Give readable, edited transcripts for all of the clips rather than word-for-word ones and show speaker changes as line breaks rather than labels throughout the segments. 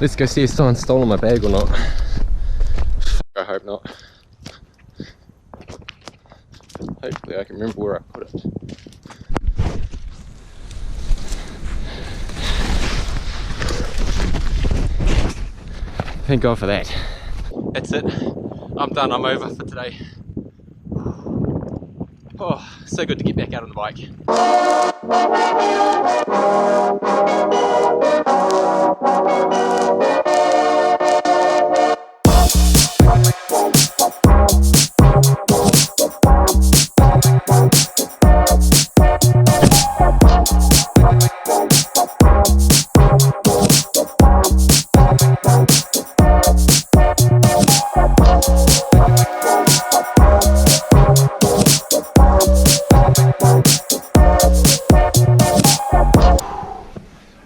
Let's go see if someone's stolen my bag or not. I hope not. Hopefully I can remember where I put it. Thank God for that. That's it. I'm done. I'm over for today. Oh, so good to get back out on the bike.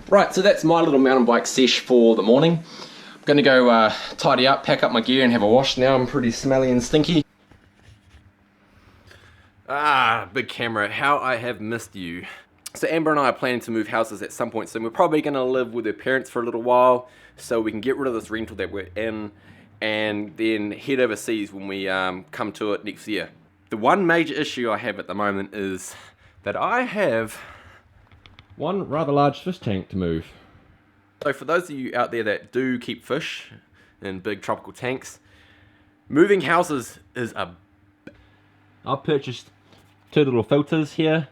Right, so that's my little mountain bike sesh for the morning. I'm going to go tidy up, pack up my gear and have a wash now. I'm pretty smelly and stinky. Ah, big camera, how I have missed you. So Amber and I are planning to move houses at some point soon. We're probably going to live with her parents for a little while so we can get rid of this rental that we're in and then head overseas when we come to it next year. The one major issue I have at the moment is that I have one rather large fish tank to move. So for those of you out there that do keep fish in big tropical tanks, moving houses is I've purchased 2 little filters here.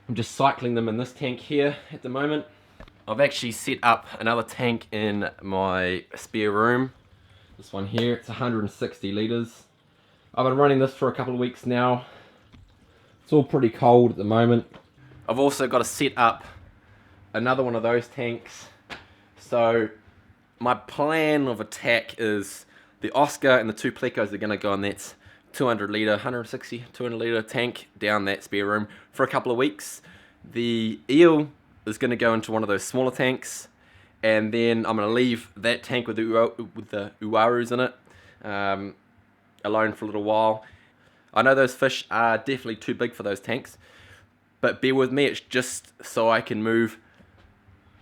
I'm just cycling them in this tank here at the moment. I've actually set up another tank in my spare room. This one here, it's 160 litres. I've been running this for a couple of weeks now. It's all pretty cold at the moment. I've also got to set up another one of those tanks. So my plan of attack is the Oscar and the 2 Plecos are going to go on that 200 litre, 160, 200 litre tank down that spare room for a couple of weeks. The Eel is going to go into one of those smaller tanks, and then I'm going to leave that tank with the Uarus in it alone for a little while. I know those fish are definitely too big for those tanks, but bear with me, it's just so I can move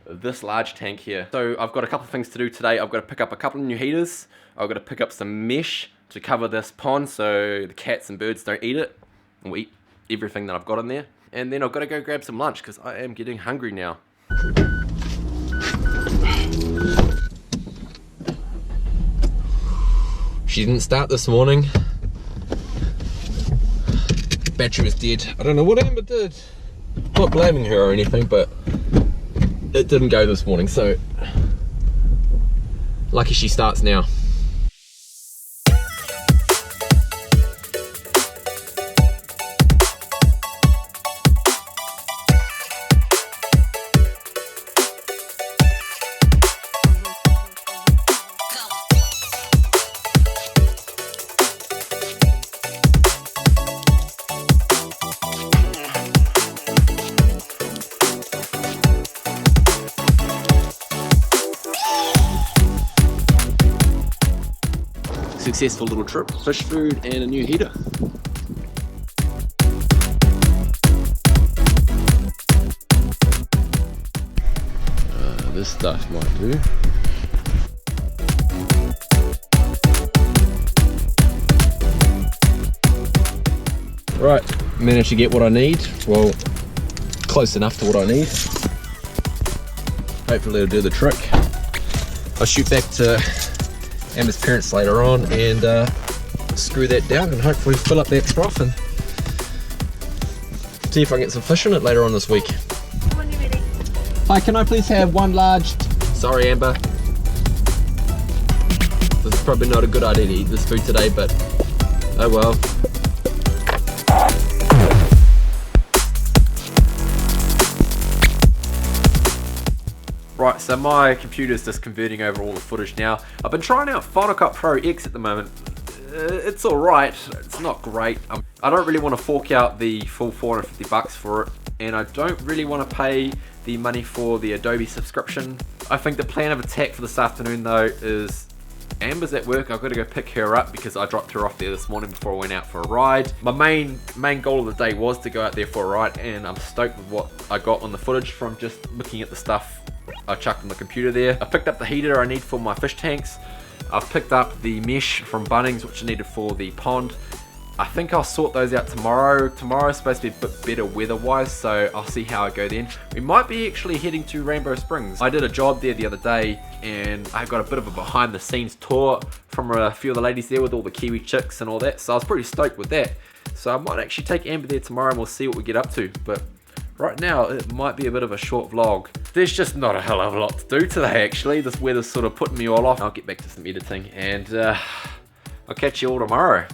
this large tank here. So I've got a couple of things to do today. I've got to pick up a couple of new heaters. I've got to pick up some mesh to cover this pond so the cats and birds don't eat it, and we eat everything that I've got in there. And then I've got to go grab some lunch because I am getting hungry now. She didn't start this morning. Battery was dead. I don't know what Amber did. Not blaming her or anything, but it didn't go this morning, so lucky she starts now. Successful little trip, fish food and a new heater. This stuff might do. Right, managed to get what I need. Well, close enough to what I need. Hopefully it'll do the trick. I'll shoot back to Amber's parents later on and screw that down and hopefully fill up that trough and see if I can get some fish in it later on this week.
When you're ready.
Hi, can I please have one large... Sorry Amber. This is probably not a good idea to eat this food today, but oh well. Right, so my computer's just converting over all the footage now. I've been trying out Final Cut Pro X at the moment. It's alright, it's not great. I don't really want to fork out the full 450 bucks for it, and I don't really want to pay the money for the Adobe subscription. I think the plan of attack for this afternoon though is Amber's at work. I've got to go pick her up because I dropped her off there this morning before I went out for a ride. My main goal of the day was to go out there for a ride, and I'm stoked with what I got on the footage from just looking at the stuff I chucked on the computer there. I picked up the heater I need for my fish tanks. I've picked up the mesh from Bunnings, which I needed for the pond. I think I'll sort those out tomorrow. Tomorrow's supposed to be a bit better weather-wise, so I'll see how I go then. We might be actually heading to Rainbow Springs. I did a job there the other day, and I got a bit of a behind-the-scenes tour from a few of the ladies there with all the Kiwi chicks and all that, so I was pretty stoked with that. So I might actually take Amber there tomorrow, and we'll see what we get up to. But right now, it might be a bit of a short vlog. There's just not a hell of a lot to do today, actually. This weather's sort of putting me all off. I'll get back to some editing, and I'll catch you all tomorrow.